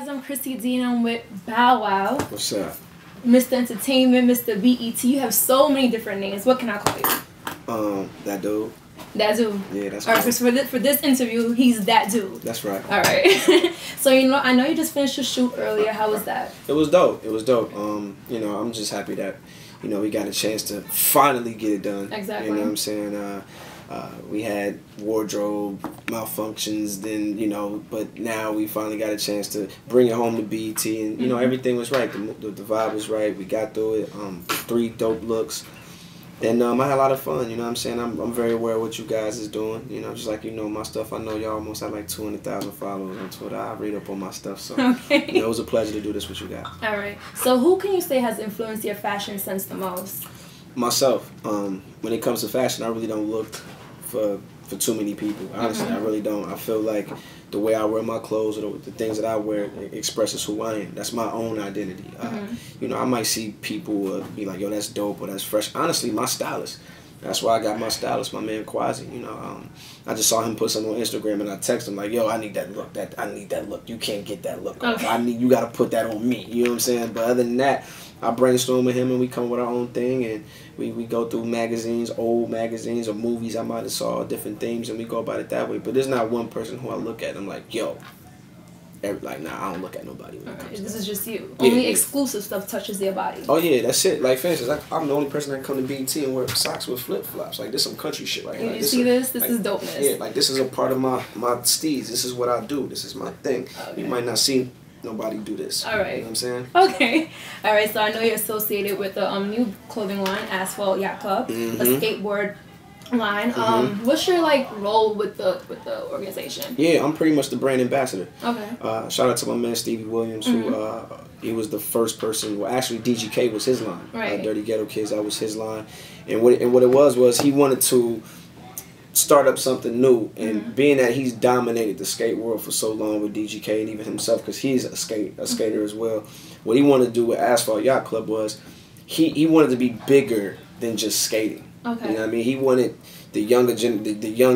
guys, I'm Chrissy Dean. I'm with Bow Wow. What's up? Mr. Entertainment, Mr. BET. You have so many different names. What can I call you? That dude. That dude. Yeah, that's right. Cool. For this interview, he's that dude. That's right. All right. So I know you just finished your shoot earlier. How was that? It was dope. It was dope. I'm just happy that, we got a chance to finally get it done. Exactly. You know what I'm saying? We had wardrobe malfunctions then, but now we finally got a chance to bring it home to BET, and everything was right. The vibe was right. We got through it. 3 dope looks. And I had a lot of fun, you know what I'm saying? I'm very aware of what you guys is doing, just like my stuff. I know y'all almost have like 200,000 followers on Twitter. I read up on my stuff, so okay. It was a pleasure to do this with you guys. All right. So who can you say has influenced your fashion sense the most? Myself. When it comes to fashion, I really don't look for too many people. Honestly, I really don't. I feel like the way I wear my clothes or the things that I wear expresses who I am. That's my own identity. I might see people be like, yo, that's dope or that's fresh. Honestly, my stylist. That's why I got my stylist, my man Quasi. I just saw him put something on Instagram and I texted him like, yo, I need that look. I need that look. You can't get that look. Okay. You got to put that on me. You know what I'm saying? But other than that, I brainstorm with him and we come with our own thing, and we go through magazines, old magazines or movies I might have saw, different themes, and we go about it that way. But there's not one person who I look at and I'm like, yo, I don't look at nobody. This is just you. Yeah, Only exclusive stuff touches your body. Oh yeah, that's it. Like for instance, I'm the only person that come to BET and wear socks with flip flops. Like this some country shit right here. You see this? This is dopeness. Yeah, like this is a part of my steez. This is what I do. This is my thing. Okay. You might not see nobody do this. All right. You know what I'm saying? Okay. All right. So I know you're associated with the new clothing line, Asphalt Yacht Club, a skateboard line. What's your role with the organization? Yeah, I'm pretty much the brand ambassador. Okay. Shout out to my man Stevie Williams, who he was the first person. Well, actually DGK was his line. Right. Dirty Ghetto Kids, that was his line, and what it was he wanted to start up something new, and being that he's dominated the skate world for so long with DGK and even himself, because he's a skater as well. What he wanted to do with Asphalt Yacht Club was he wanted to be bigger than just skating. Okay. You know what I mean? He wanted the young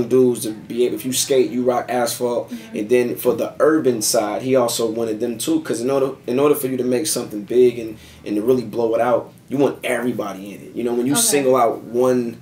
dudes to be able, if you skate, you rock asphalt. And then for the urban side, he also wanted them too, because in order for you to make something big and to really blow it out, you want everybody in it. When you single out one,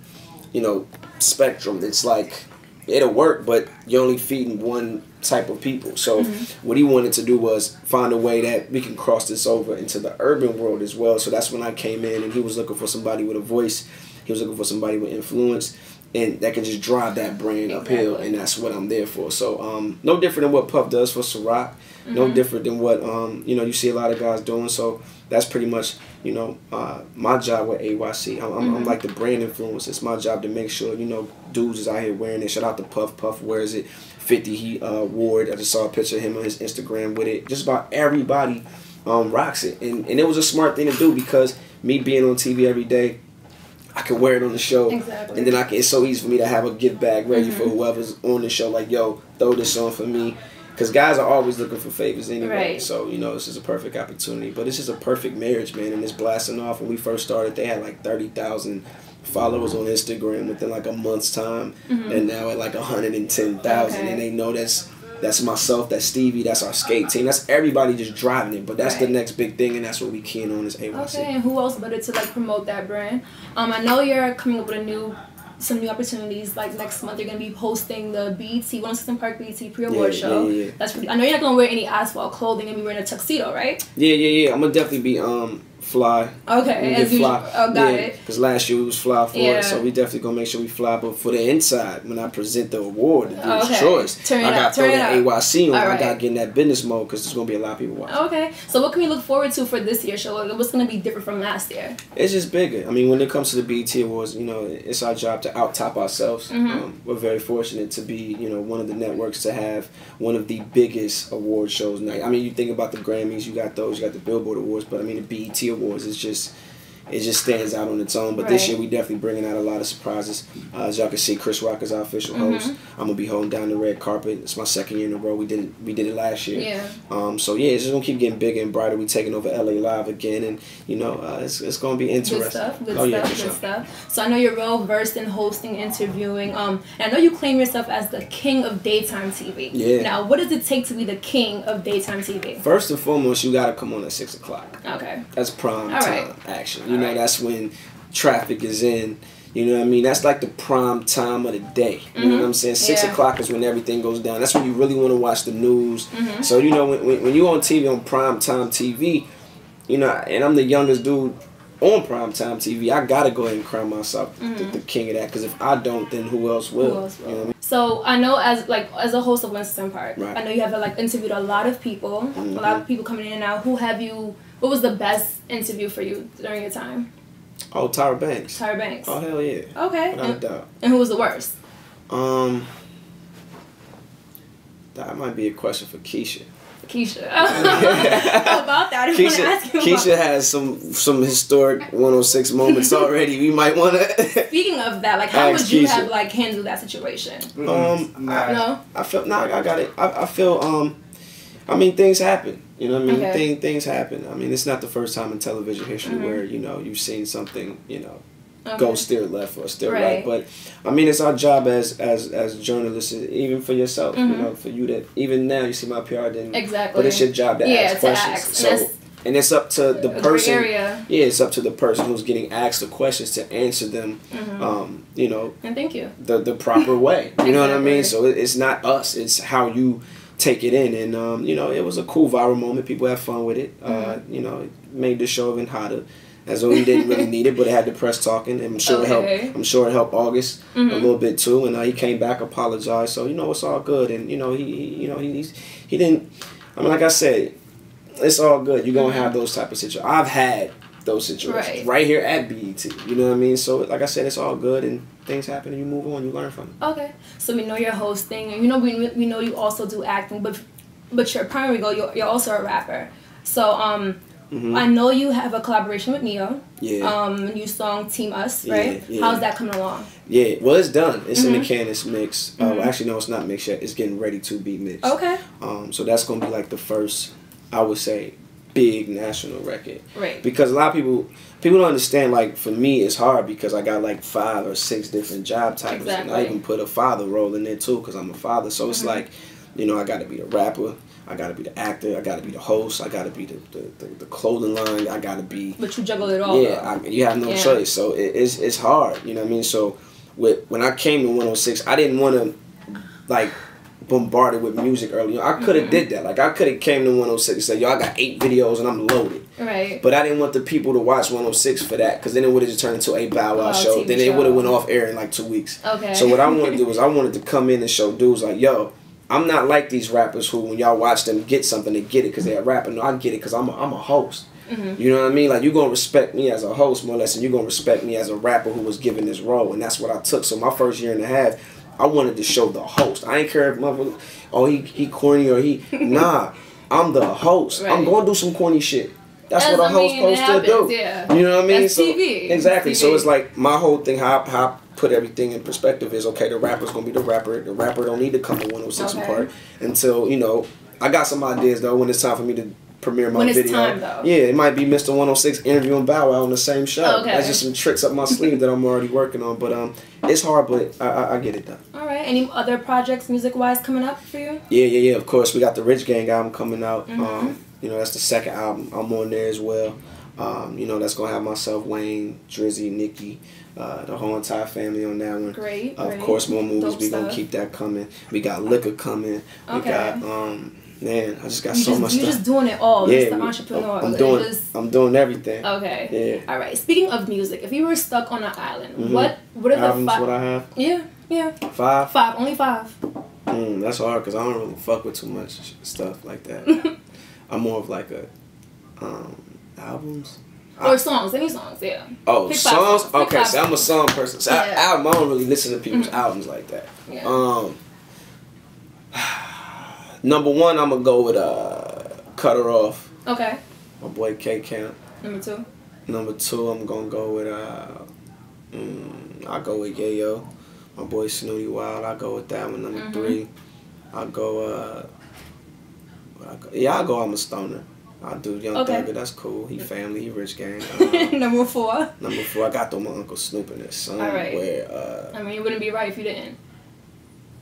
spectrum, it's like it'll work, but you're only feeding one type of people. So what he wanted to do was find a way that we can cross this over into the urban world as well. So that's when I came in, and he was looking for somebody with a voice. He was looking for somebody with influence, and that can just drive that brand uphill, and that's what I'm there for. So no different than what Puff does for Ciroc, no different than what you see a lot of guys doing. So that's pretty much my job with AYC. I'm like the brand influence. It's my job to make sure dudes is out here wearing it. Shout out to Puff. Puff wears it. 50 he wore it. I just saw a picture of him on his Instagram with it. Just about everybody rocks it, and it was a smart thing to do, because me being on TV every day, I can wear it on the show, and then it's so easy for me to have a gift bag ready for whoever's on the show. Like, yo, throw this on for me, because guys are always looking for favors anyway. Right. So this is a perfect opportunity. But this is a perfect marriage, man, and it's blasting off. When we first started, they had like 30,000 followers on Instagram within like a month's time, and now at like 110,000, and they know that's myself, that's Stevie, that's our skate team, that's everybody just driving it. But that's the next big thing, and that's what we keen on is AYC. Okay, and who else better to promote that brand? I know you're coming up with some new opportunities. Like next month, you're gonna be hosting the BET 106 Park BET pre-award show. Yeah. That's pretty. I know you're not gonna wear any asphalt clothing and be wearing a tuxedo, right? Yeah. I'm gonna definitely be fly. Okay, as usual. Fly. Oh, got it. Because last year we was fly for it, so we definitely gonna make sure we fly. But for the inside, when I present the award, the Dude's Choice, I gotta throw that AYC on. I gotta get in that business mode, because there's gonna be a lot of people watching. Okay, so what can we look forward to for this year's show? What's gonna be different from last year? It's just bigger. I mean, when it comes to the BET Awards, it's our job to out-top ourselves. We're very fortunate to be, one of the networks to have one of the biggest award shows. Now, I mean, you think about the Grammys, you got those, you got the Billboard Awards, but I mean, the BET Awards is just, it just stands out on its own. But this year we definitely bringing out a lot of surprises. As y'all can see, Chris Rock is our official host. I'm gonna be holding down the red carpet. It's my second year in a row. We did it last year. So yeah, it's just gonna keep getting bigger and brighter. We taking over LA Live again, and you know it's gonna be interesting. Good stuff. So I know you're well versed in hosting, interviewing. And I know you claim yourself as the king of daytime TV. Yeah. Now, what does it take to be the king of daytime TV? First and foremost, you gotta come on at 6 o'clock. Okay. That's prime time action. You know, that's when traffic is in. You know what I mean? That's like the prime time of the day. You know what I'm saying? 6 o'clock is when everything goes down. That's when you really want to watch the news. So, you know, when you're on TV, on prime time TV, you know, and I'm the youngest dude on prime time TV, I got to go ahead and crown myself the king of that. Because if I don't, then who else will? You know what I mean? So I know as a host of Winston Park, I know you have interviewed a lot of people, a lot of people coming in and out. What was the best interview for you during your time? Oh, Tyra Banks. Tyra Banks. Oh, hell yeah. Okay. Without a doubt. And who was the worst? That might be a question for Keisha. How about that? I want to ask you Keisha has some historic 106 moments already. We might want to. Speaking of that, how would you have handled that situation? I feel I got it. I feel I mean, things happen. You know what I mean? Okay. Things happen. I mean, it's not the first time in television history where, you know, you've seen something, you know, go steer left or steer right. But, I mean, it's our job as journalists, even for yourself, you know, for you to, even now, you see my PR didn't. Exactly. But it's your job to ask questions. And it's up to the person. Yeah, it's up to the person who's getting asked the questions to answer them, you know. And thank you. The proper way. You know what I mean? So it's not us. It's how you take it in. And, you know, it was a cool viral moment. People had fun with it. You know, it made the show even hotter. As though he didn't really need it, but it had the press talking. And I'm sure it helped. I'm sure it helped August a little bit too. And he came back, apologized. So, you know, it's all good. And, you know, he didn't, I mean, like I said, it's all good. You're going to have those type of situations. I've had those situations right here at BET. You know what I mean? So, like I said, it's all good, and things happen, and you move on. You learn from it. Okay. So we know you're hosting, and you know we know you also do acting, but your primary goal, you're also a rapper. So I know you have a collaboration with Neo. Yeah. New song Team Us, right? Yeah. How's that coming along? Yeah. Well, it's done. It's in the can. It's mixed. Actually, no, it's not mixed yet. It's getting ready to be mixed. Okay. So that's gonna be like the first, I would say, big national record. Right. Because a lot of people don't understand. Like, for me, it's hard because I got like 5 or 6 different job titles, and I even put a father role in there too because I'm a father. So it's like, you know, I got to be the rapper, I got to be the actor, I got to be the host, I got to be the clothing line, I got to be. But you juggle it all. Yeah, you have no choice. So it's hard. You know what I mean? So when I came to 106, I didn't want to like bombarded with music early on. I could have did that. Like, I could have came to 106 and said, yo, I got 8 videos and I'm loaded. Right. But I didn't want the people to watch 106 for that, because then it would have just turned into a Bow Wow show. Then it would have went off air in like 2 weeks. Okay. So what I wanted to do was I wanted to come in and show dudes like, yo, I'm not like these rappers who, when y'all watch them get something, they get it because they're a rapper. No, I get it because I'm a host. You know what I mean? Like, you're going to respect me as a host more or less, and you're going to respect me as a rapper who was given this role. And that's what I took. So my first year and a half, I wanted to show the host. I ain't care if motherfucker, oh, he corny or he... Nah, I'm the host. Right. I'm going to do some corny shit. That's what a host supposed to do. Yeah. You know what I mean? That's TV. Exactly. TV. So it's like, my whole thing, how I put everything in perspective is, okay, the rapper's going to be the rapper. The rapper don't need to come to 106 and part until, you know... I got some ideas, though, when it's time for me to premiere my video. When it's time, though. Yeah, it might be Mr. 106 interviewing Bow Wow on the same show. Okay. That's just some tricks up my sleeve that I'm already working on. But it's hard, but I get it done. All right. Any other projects music-wise coming up for you? Yeah. Of course, we got the Rich Gang album coming out. You know, that's the second album. I'm on there as well. You know, that's going to have myself, Wayne, Drizzy, Nicki, the whole entire family on that one. Great. Of course, more movies. We're going to keep that coming. We got Liquor coming. Okay. We got... Man, I just got so much stuff. You're just doing it all. Yeah, the entrepreneur. I'm doing everything. Okay. Yeah. All right. Speaking of music, if you were stuck on an island, what are the albums would I have? Yeah. 5? 5. Only 5. That's hard because I don't really fuck with too much stuff like that. I'm more of like a albums. Or songs, any songs, yeah. Oh, pick songs? Okay, so I'm a song person. So I don't really listen to people's albums like that. Yeah. Number 1, I'm gonna go with Cut Her Off. Okay. My boy K Camp. Number 2. Number 2, I'm gonna go with I'll go with Yayo. My boy Snooty Wild. I'll go with that one. Number 3, I'll go I'll go I'm a Stoner. I'll do Young Thugger. That's cool. He family. He rich gang. Number 4. Number 4, I got to throw my Uncle Snoop in there somewhere. All right. I mean, it wouldn't be right if you didn't.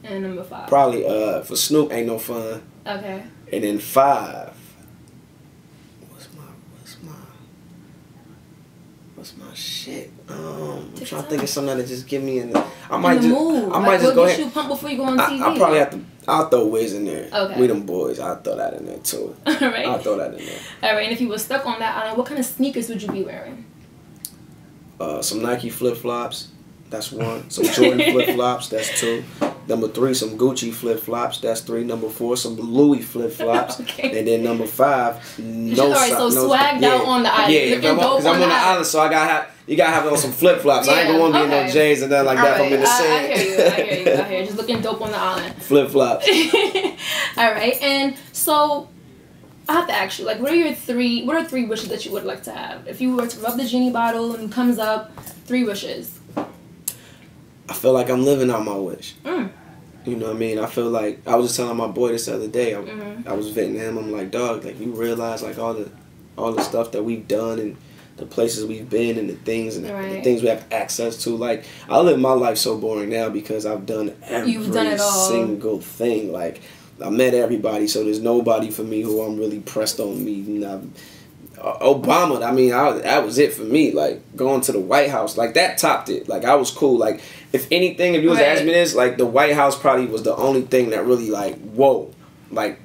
And number 5. Probably for Snoop, Ain't No Fun. Okay. And then 5. What's my shit? I'm trying to think of something that just give me in the. I might just go ahead. What you pump before you go on TV? I probably have to. I'll throw Wiz in there. Okay. We them boys. I'll throw that in there too. All right. I'll throw that in there. All right. And if you were stuck on that island, what kind of sneakers would you be wearing? Some Nike flip flops. That's 1. Some Jordan flip flops. That's 2. Number 3, some Gucci flip flops. That's 3. Number 4, some Louis flip flops. Okay. And then number 5, no. All right, so swagged out on the island. Yeah, because I'm on the island, so you gotta have on some flip flops. I ain't gonna want to be in no J's and nothing like that. If I'm in the sand. I hear you. Just looking dope on the island. Flip flops. All right, and so I have to ask you, like, what are 3 wishes that you would like to have? If you were to rub the genie bottle and it comes up, 3 wishes. I feel like I'm living out my wish. You know what I mean? I feel like I was just telling my boy this the other day. I was venting him. I'm like, dog, like you realize like all the stuff that we've done and the places we've been and the things and the things we have access to. Like I live my life so boring now because I've done every single thing. Like I met everybody, so there's nobody for me who I'm really pressed on me. And Obama, I mean, that was it for me. Like going to the White House, like that topped it. Like I was cool. Like if anything, if you was asking me this, like the White House probably was the only thing that really like, whoa, like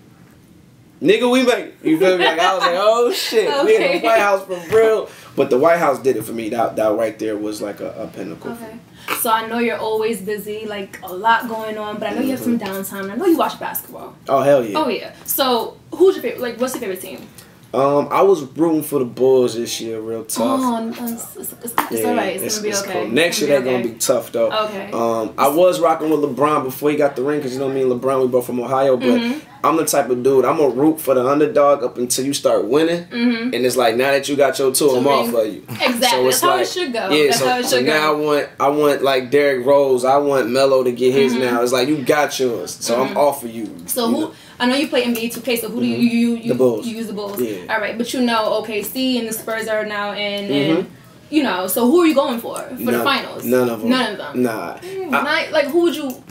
nigga, we make, you feel me? Like I was like, oh shit, we in the White House for real. But the White House did it for me. That right there was like a pinnacle. Okay. So I know you're always busy, like a lot going on, but I know you have some downtime. I know you watch basketball. Oh hell yeah. Oh yeah. So who's your favorite? Like, what's your favorite team? I was rooting for the Bulls this year, real tough. Oh, it's alright. It's gonna be okay. Cool. Next year they're gonna be tough though. Okay. I was rocking with LeBron before he got the ring, because you know me and LeBron, we both from Ohio. But I'm the type of dude, I'm gonna root for the underdog up until you start winning, and it's like now that you got your 2, I'm all for you. Exactly. So that's how it should go. Yeah. That's how it should go. Now I want like Derrick Rose. I want Melo to get his now. It's like you got yours, so I'm all for you. So who? I know you play NBA 2K, so who do you the Bulls. You use the Bulls. Yeah. All right, but you know OKC and the Spurs are now in, and you know, so who are you going for the finals? None of them. None of them. Nah. Like who would you?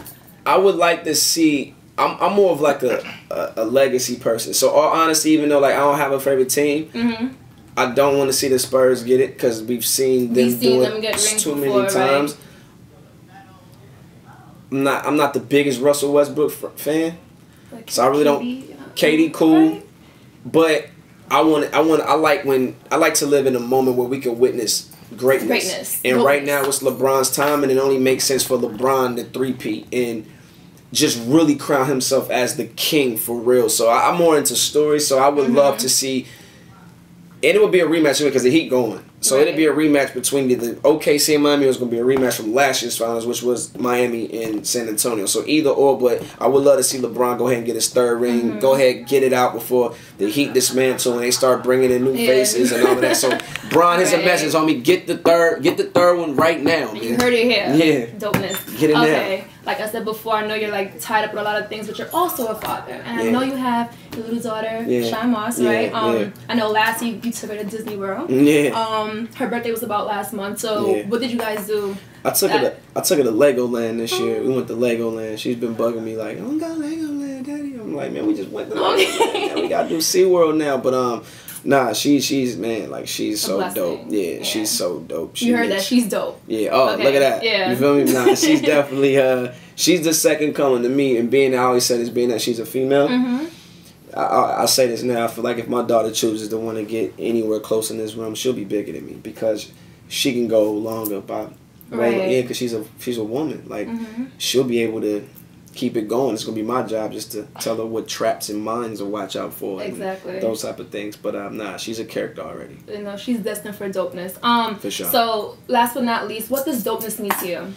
I would like to see. I'm more of like a legacy person. So all honesty, even though like I don't have a favorite team, I don't want to see the Spurs get it because we've seen them do it too many times. Right? I'm not the biggest Russell Westbrook fan. Like so I really don't. KD cool, right? But I like to live in a moment where we can witness greatness. And right now it's LeBron's time, and it only makes sense for LeBron to three-peat and just really crown himself as the king for real. So I'm more into stories. So I would love to see, and it would be a rematch because the Heat going. So it'd be a rematch between the OKC and Miami. It was going to be a rematch from last year's finals, which was Miami and San Antonio. So either or, but I would love to see LeBron go ahead and get his 3rd ring. Go ahead and get it out before the Heat dismantle and they start bringing in new faces and all of that. So Bron has a message, homie. Get the third one right now. Man. You heard it here. Yeah. Dopeness. Get it now. Like I said before, I know you're like tied up with a lot of things, but you're also a father, and I know you have your little daughter, Shine Moss, right? I know last year you took her to Disney World. Yeah. Her birthday was about last month. So what did you guys do? I took her to Legoland this year. We went to Legoland. She's been bugging me like, I don't got Legoland, Daddy. I'm like, man, we just went to Legoland. We gotta do SeaWorld now, but nah, she's man, like she's so dope. Yeah, she's so dope. You heard that she's dope. Yeah. Oh, look at that. Yeah. You feel me? Nah, she's definitely she's the second coming to me. And being I always said is being that she's a female. I say this now. I feel like if my daughter chooses to want to get anywhere close in this room, she'll be bigger than me because she can go longer. Yeah, because she's a woman. Like she'll be able to keep it going. It's gonna be my job just to tell her what traps and mines to watch out for. Exactly. Those type of things. But nah, she's a character already. You know, she's destined for dopeness. For sure. So last but not least, what does dopeness mean to you?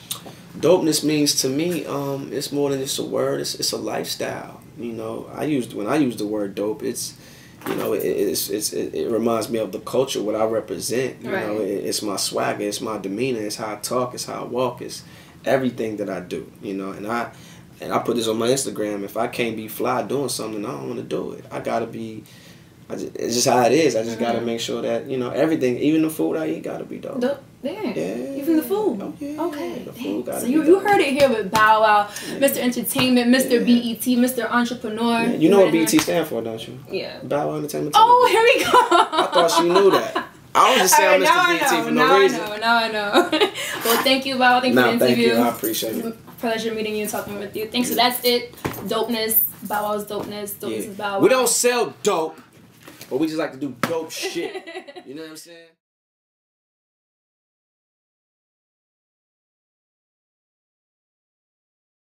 Dopeness means to me, it's more than just a word. It's a lifestyle. You know, when I use the word dope, it's you know, it reminds me of the culture, what I represent. You know, it's my swagger, it's my demeanor, it's how I talk, it's how I walk, it's everything that I do. You know, and I put this on my Instagram. If I can't be fly doing something, I don't want to do it. I gotta be. It's just how it is. I just gotta make sure that, you know, everything, even the food I eat, gotta be dope. Yeah. Even the food. Oh, yeah. Okay. The food gotta so be you heard it here with Bow Wow, Mr. Entertainment, Mr. BET, Mr. Entrepreneur. Yeah. You know what BET stand for, don't you? Yeah. Bow Wow Entertainment. Oh, here we go. I thought she knew that. I was just saying Mr. BET for no reason. Now I know. Well, thank you, Bow. Thank you for the interview. Thank you. I appreciate it. Pleasure meeting you and talking with you. Thanks. So that's it. Dopeness. Bow Wow's Dopeness. Dopeness is Bow Wow. We don't sell dope, but we just like to do dope shit. You know what I'm saying?